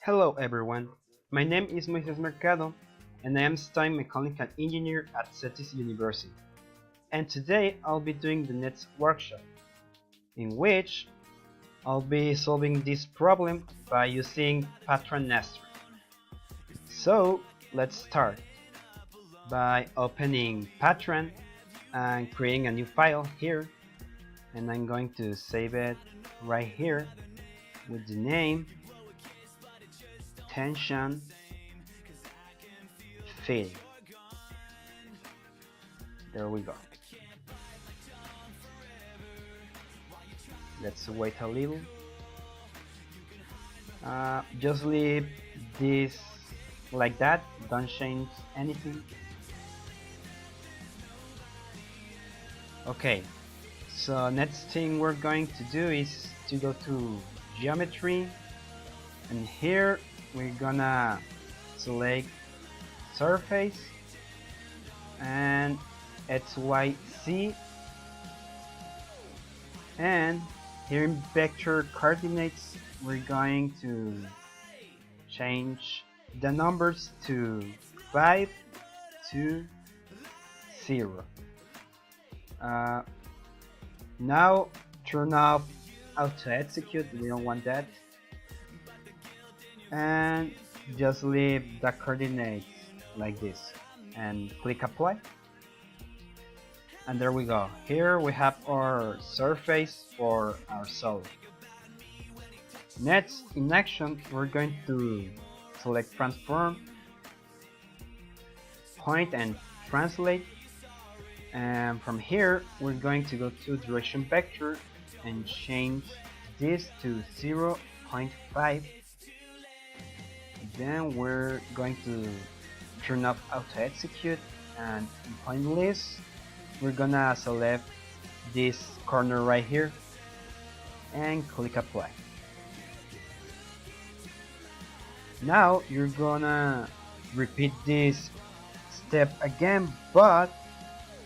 Hello everyone, my name is Moises Mercado and I am STEM Mechanical Engineer at CETIS University. And today I'll be doing the next workshop, in which I'll be solving this problem by using pattern nesting. So let's start by opening pattern and creating a new file here, and I'm going to save it right here with the name tension fitting. There we go. Let's wait a little. Just leave this like that, don't change anything. Okay, so next thing we're going to do is to go to geometry, and here we're gonna select surface and XYZ, and here in vector coordinates we're going to change the numbers to 5 to 0. Now turn off auto execute, we don't want that, and just leave the coordinates like this and click apply, and there we go. Here we have our surface for our solid. Next, in action, we're going to select transform, point and translate, and from here we're going to go to direction vector and change this to 0.5. Then we're going to turn off auto execute, and in point list we're gonna select this corner right here and click apply. Now you're gonna repeat this step again, but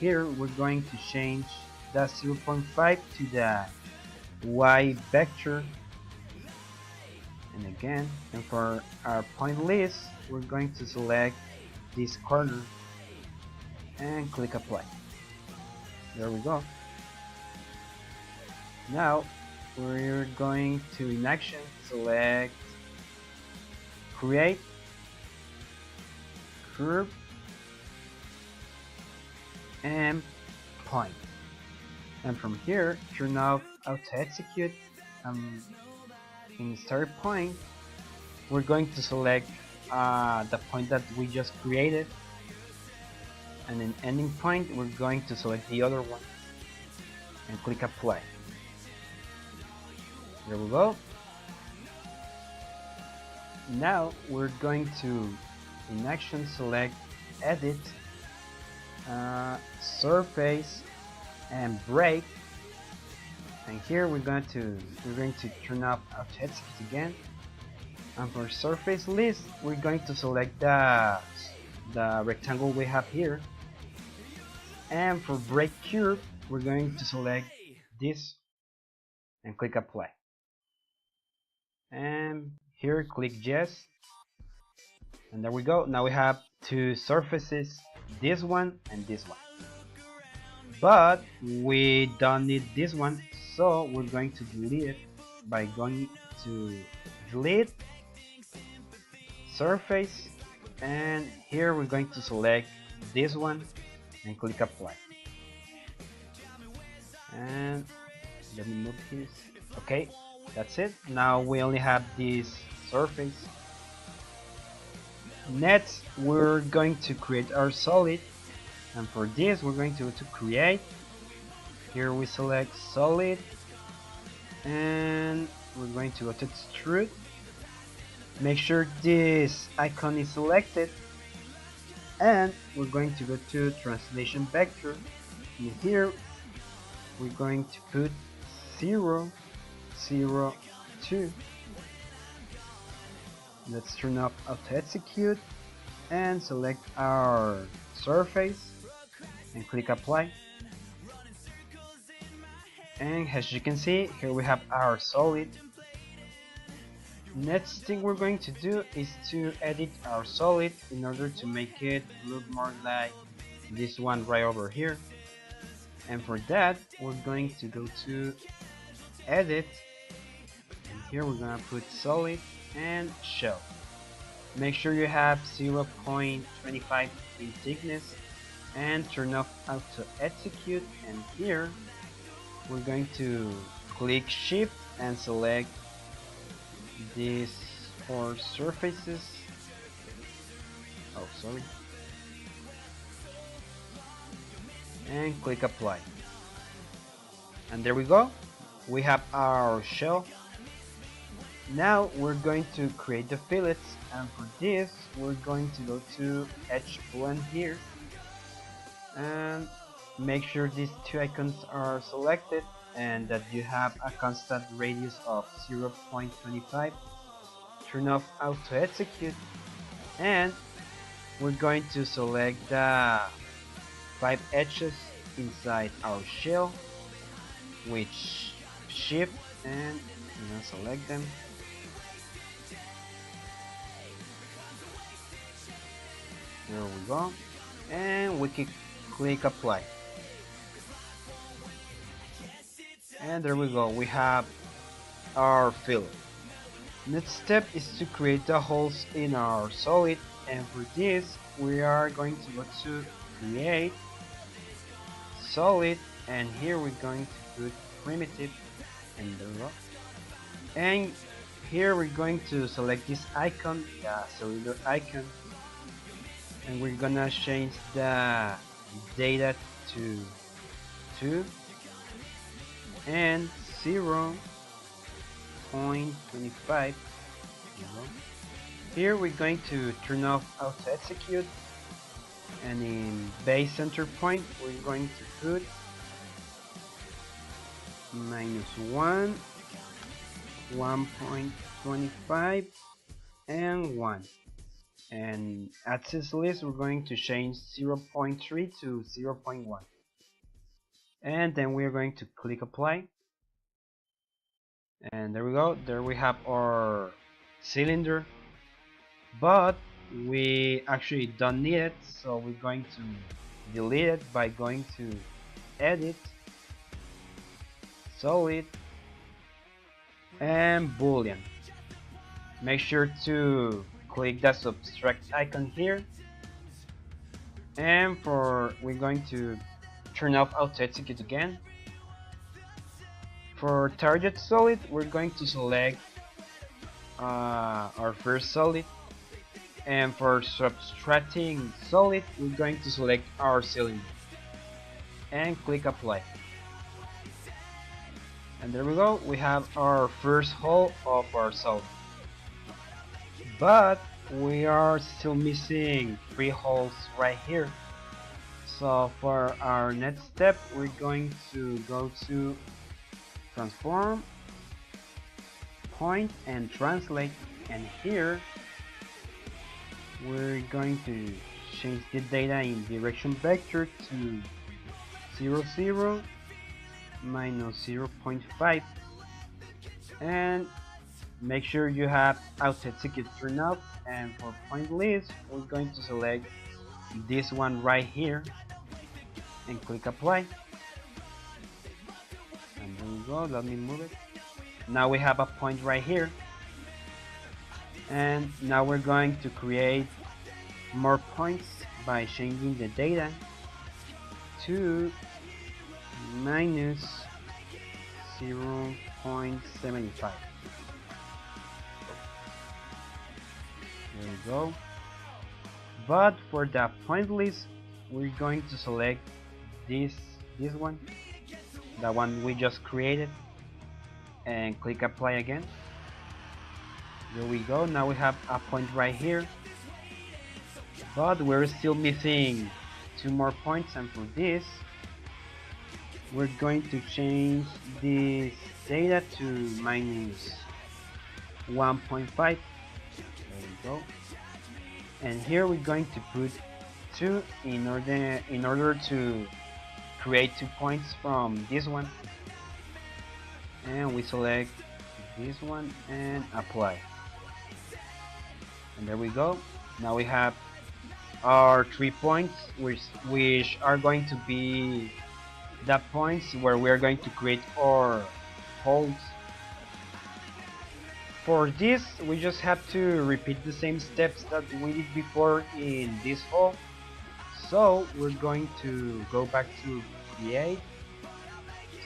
here we're going to change the 0.5 to the Y vector, and again, and for our point list we're going to select this corner and click apply. There we go. Now we're going to, in action, select create curve and point, and from here turn off auto execute. In start point we're going to select the point that we just created, and in ending point we're going to select the other one and click apply. There we go. Now we're going to, in action, select edit, surface and break, and here we're going to turn off auto execute again, and for surface list we're going to select the rectangle we have here, and for break curve we're going to select this and click apply, and here click yes, and there we go. Now we have two surfaces, this one and this one, but we don't need this one, so we're going to delete it by going to delete surface, and here we're going to select this one and click apply, and let me move this. Okay, that's it. Now we only have this surface. Next we're going to create our solid, and for this we're going to go to create. Here we select solid, and we're going to go to extrude. Make sure this icon is selected, and we're going to go to translation vector, and here we're going to put 0, 0, 2. Let's turn off auto execute and select our surface and click apply. And as you can see, here we have our solid. Next thing we're going to do is to edit our solid in order to make it look more like this one right over here. And for that, we're going to go to edit, and here we're gonna put solid and shell. Make sure you have 0.25 in thickness and turn off auto execute, and here we're going to click shift and select these 4 surfaces. Oh, sorry. And click apply. And there we go. We have our shell. Now we're going to create the fillets, and for this we're going to go to edge blend here and make sure these 2 icons are selected and that you have a constant radius of 0.25. Turn off auto execute, and we're going to select the 5 edges inside our shell, which shift and select them. There we go, and we can click apply, and there we go, we have our fillet. Next step is to create the holes in our solid, and for this we are going to go to create solid, and here we're going to put primitive, and there we go. And here we're going to select this icon, the cylinder icon, and we're gonna change the data to 2 and 0.25. Here we're going to turn off auto execute, and in base center point we're going to put -1, 1.25 and 1, and access list we're going to change 0.3 to 0.1, and then we're going to click apply, and there we go, there we have our cylinder, but we actually don't need it, so we're going to delete it by going to edit, solid, and boolean. Make sure to click the subtract icon here, and we're going to turn off auto execute again. For target solid we're going to select our first solid, and for subtracting solid we're going to select our cylinder and click apply, and there we go, we have our first hole of our solid. But we are still missing 3 holes right here, so for our next step we're going to go to transform, point and translate, and here we're going to change the data in direction vector to 0, 0, -0.5, and make sure you have auto execute turned off, and for point list we're going to select this one right here and click apply, and there we go, let me move it. Now we have a point right here, and now we're going to create more points by changing the data to -0.75. There we go. But for the point list we're going to select this one, the one we just created, and click apply again. There we go, now we have a point right here, but we're still missing 2 more points, and for this we're going to change this data to -1.5. There we go, and here we're going to put 2 in order to create 2 points from this one, and we select this one and apply. There we go. Now we have our 3 points, which are going to be the points where we are going to create our holes. For this, we just have to repeat the same steps that we did before in this hole. So we're going to go back to create,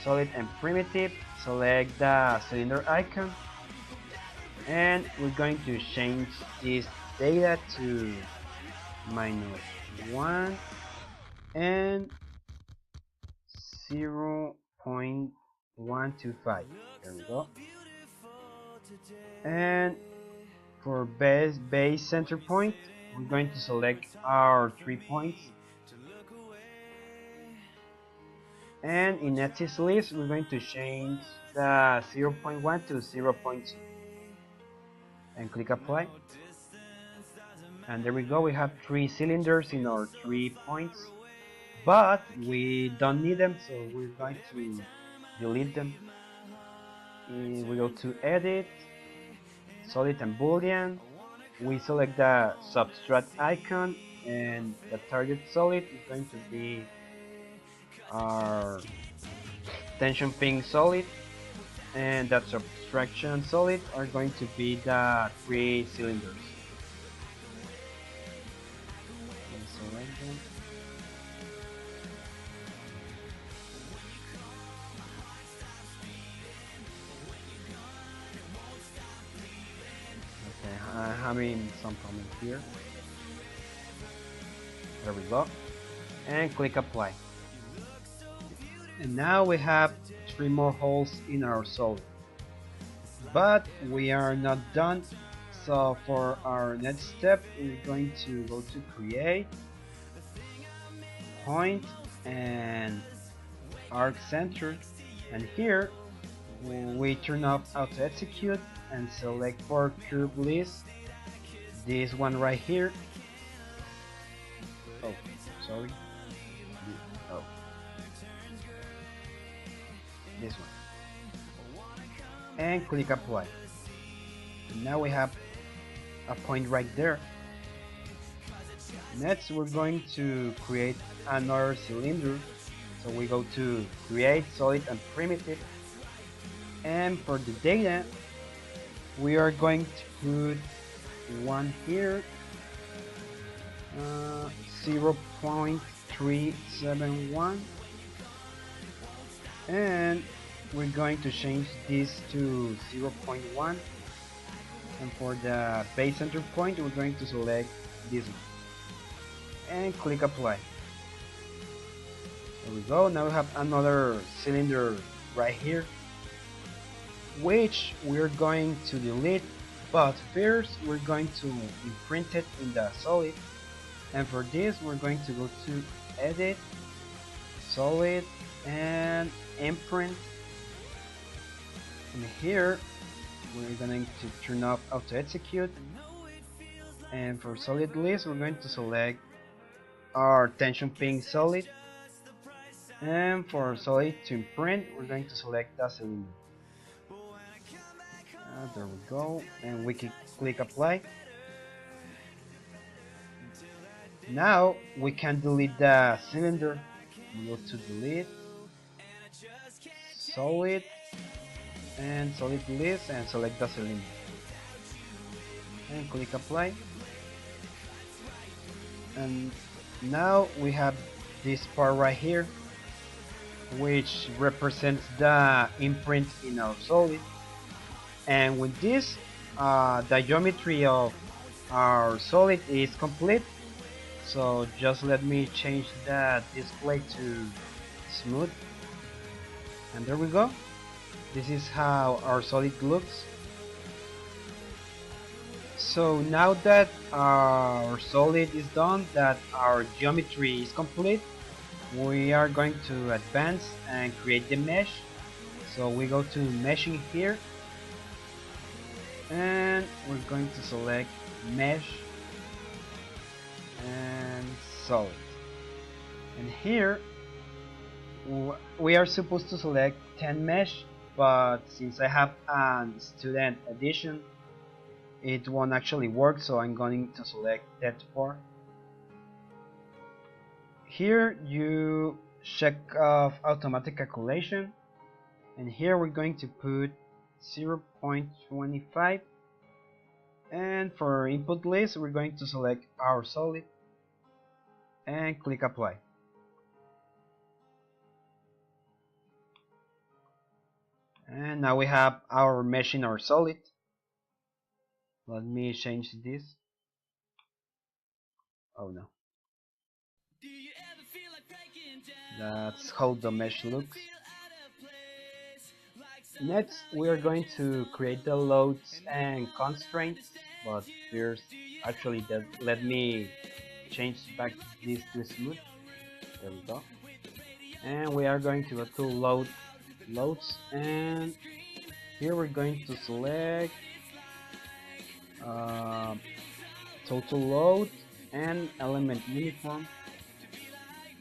solid and primitive, select the cylinder icon, and we're going to change this data to -1 and 0.125. There we go. And for base center point, we're going to select our 3 points. And in axis list, we're going to change the 0.1 to 0.2 and click apply. And there we go, we have 3 cylinders in our 3 points, but we don't need them, so we're going to delete them. We go to edit, solid and boolean, we select the subtract icon, and the target solid is going to be our tension pin solid, and that subtraction solid are going to be the 3 cylinders. Okay, I'm having some problem here. There we go, and click apply. And now we have 3 more holes in our solid. But we are not done, so for our next step we're going to go to create, point, and arc center, and here we turn off auto execute and select for curve list this one right here. Oh, sorry. Oh, this one, and click apply. And now we have a point right there. Next we're going to create another cylinder, so we go to create, solid and primitive, and for the data we are going to put one here, 0.371, and we're going to change this to 0.1, and for the base center point we're going to select this one and click apply. There we go, now we have another cylinder right here, which we're going to delete, but first we're going to imprint it in the solid, and for this we're going to go to edit, solid, and imprint, and here we're going to turn off auto execute, and for solid list we're going to select our tension pin solid, and for solid to imprint we're going to select the cylinder. There we go, and we can click apply. Now we can delete the cylinder. We go to delete, solid, and solid list, and select the cylinder and click apply. And now we have this part right here, which represents the imprint in our solid, and with this the geometry of our solid is complete. So just let me change the display to smooth, and there we go. This is how our solid looks. So now that our solid is done, that our geometry is complete, we are going to advance and create the mesh. So we go to meshing here, and we're going to select mesh and solid, and here we are supposed to select 10 mesh, but since I have a student edition it won't actually work, so I'm going to select that part. Here you check off automatic calculation, and here we're going to put 0.25, and for input list we're going to select Parasolid and click apply. And now we have our mesh in our solid. Let me change this. Oh no. That's how the mesh looks. Next, we are going to create the loads and constraints, but first, actually, let me change back this to smooth. There we go. And we are going to go to loads, and here we're going to select total load and element uniform.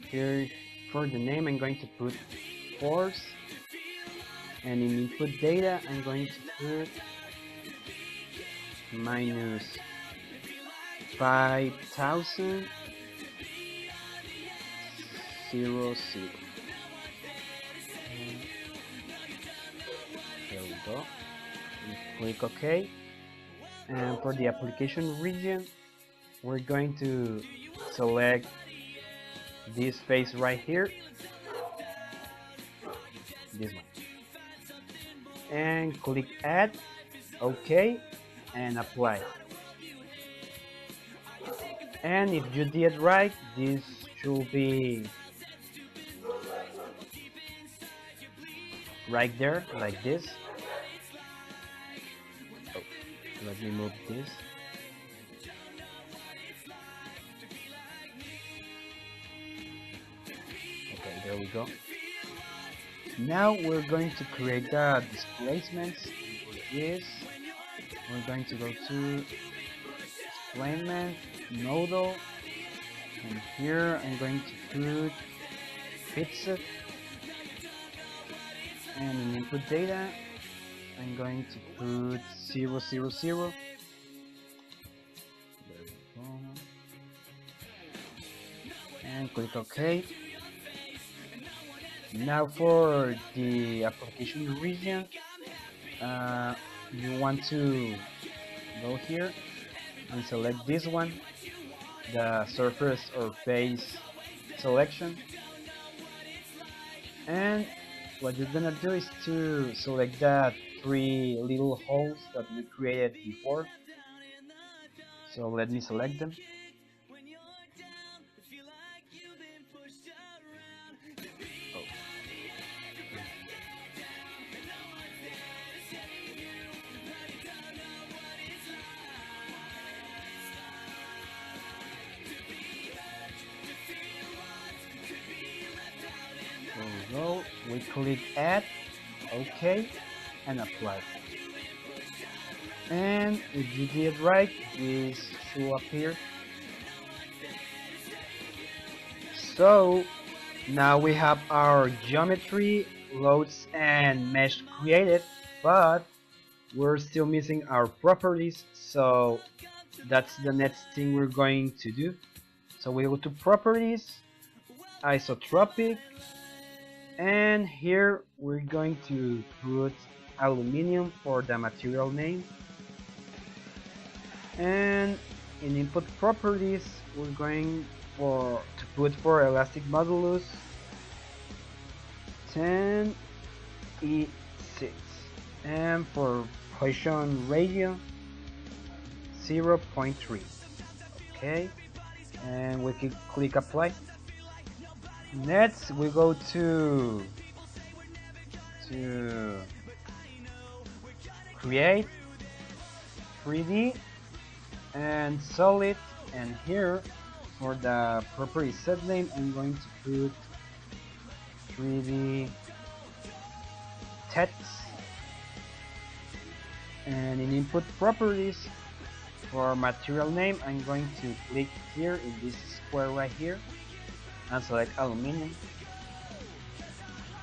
Here for the name I'm going to put force, and in input data I'm going to put minus 5000 0 0. There we go. Click OK. And for the application region, we're going to select this face right here, this one, and click add, OK, and apply. And if you did right, this should be right there, like this. Oh, let me move this. Okay, there we go. Now we're going to create the displacements. For this, we're going to go to displacement, nodal, and here I'm going to put fixed, and in input data I'm going to put 0 0 0. There we go. And click OK. Now for the application region, you want to go here and select this one, the surface or face selection, and what you're gonna do is to select the 3 little holes that we created before. So let me select them. There we go. We click add, OK, and apply. And if you did right, this should appear. So now we have our geometry, loads, and mesh created, but we're still missing our properties, so that's the next thing we're going to do. So we go to properties, isotropic, and here we're going to put aluminum for the material name, and in input properties we're going to put for elastic modulus 10 E6, and for Poisson ratio 0.3. Okay, and we can click apply. Next we go to create 3D and solid, and here for the property set name I'm going to put 3D text, and in input properties for material name I'm going to click here in this square right here and select aluminum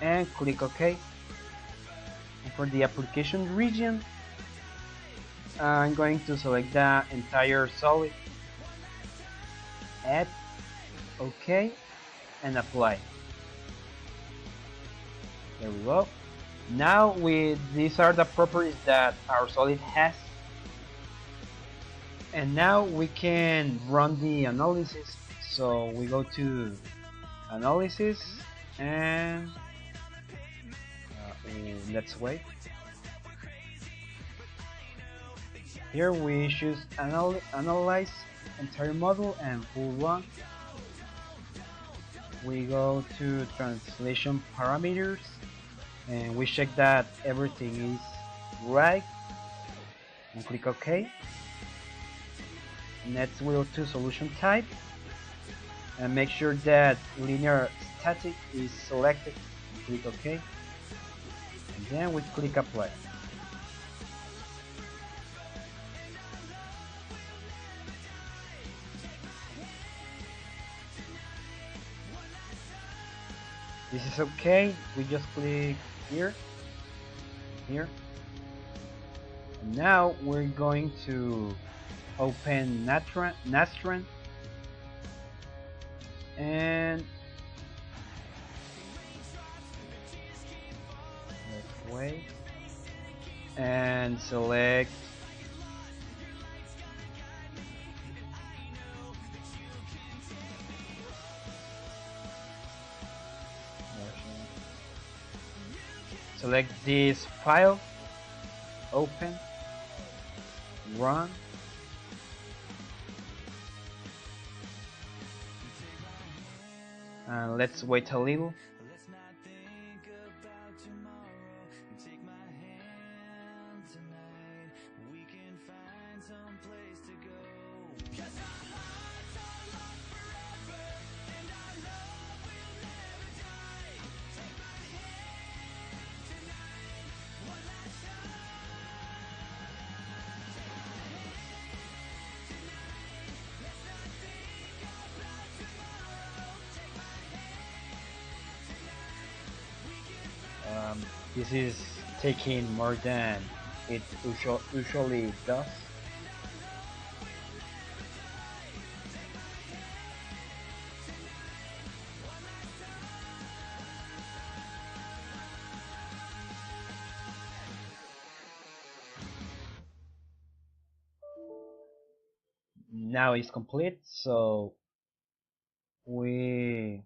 and click OK. And for the application region I'm going to select the entire solid, add, OK, and apply. There we go. Now these are the properties that our solid has. And now we can run the analysis. So we go to analysis and let's wait. Here we choose analyze entire model and full run. We go to translation parameters and we check that everything is right and click OK. Next we go to solution type and make sure that linear static is selected. Click OK and then we click apply. This is okay. We just click here, here. And now we're going to open Nastran and let's wait and select this file, open, run, and let's wait a little. This is taking more than it usually does. Now it's complete, so we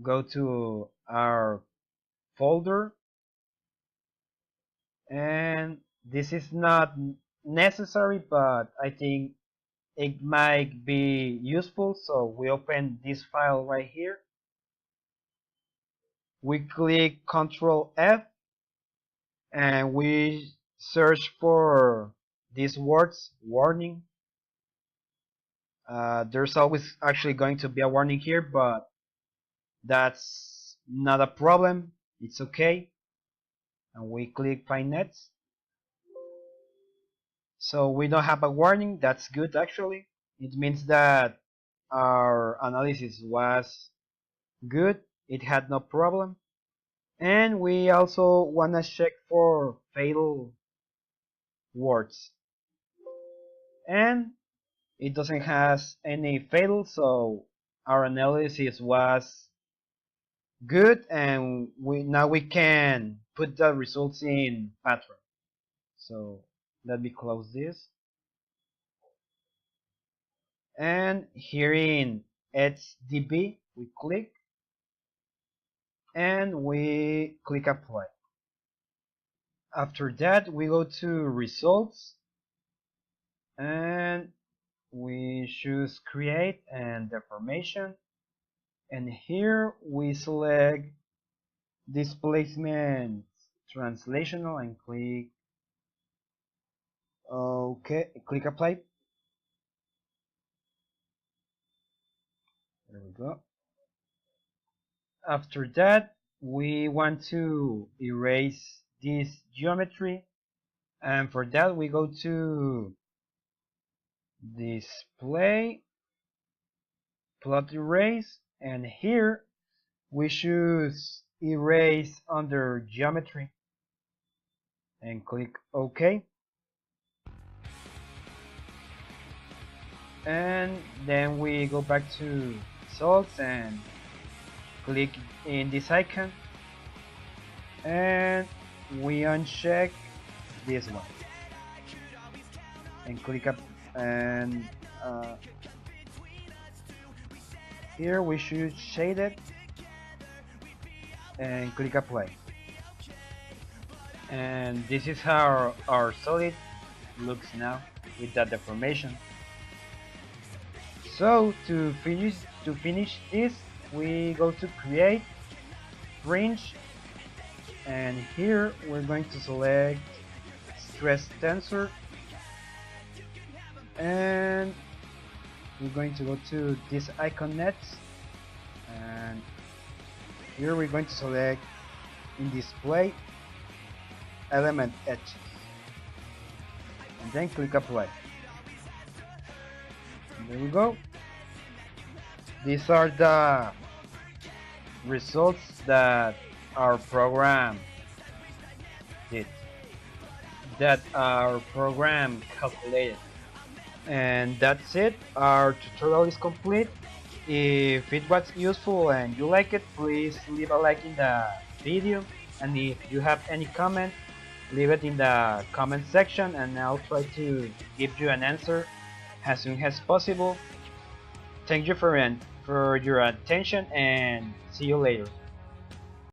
go to our folder, and this is not necessary, but I think it might be useful, so we open this file right here. We click Ctrl F and we search for these words, warning. There's always actually going to be a warning here, but that's not a problem, it's okay. And we click Find Next. So we don't have a warning, that's good actually. It means that our analysis was good, it had no problem. And we also want to check for fatal words. And it doesn't have any fatal, so our analysis was good, and now we can put the results in pattern. So let me close this. And here in HDB we click and we click apply. After that we go to results and we choose create and deformation, and here we select displacement translational and click OK, click apply. There we go. After that we want to erase this geometry, and for that we go to display, plot erase, and here we choose erase under geometry and click OK. And then we go back to results and click in this icon, and we uncheck this one and click up, and here we should shade it and click apply. And this is how our solid looks now with that deformation. So to finish this, we go to create, fringe, and here we're going to select stress tensor, and we're going to go to this icon next, and here we're going to select in display element edges, and then click apply. And there we go. These are the results that our program did, that our program calculated. And that's it, our tutorial is complete. If it was useful and you like it, please leave a like in the video, and if you have any comment, leave it in the comment section and I'll try to give you an answer as soon as possible. Thank you for your attention and see you later.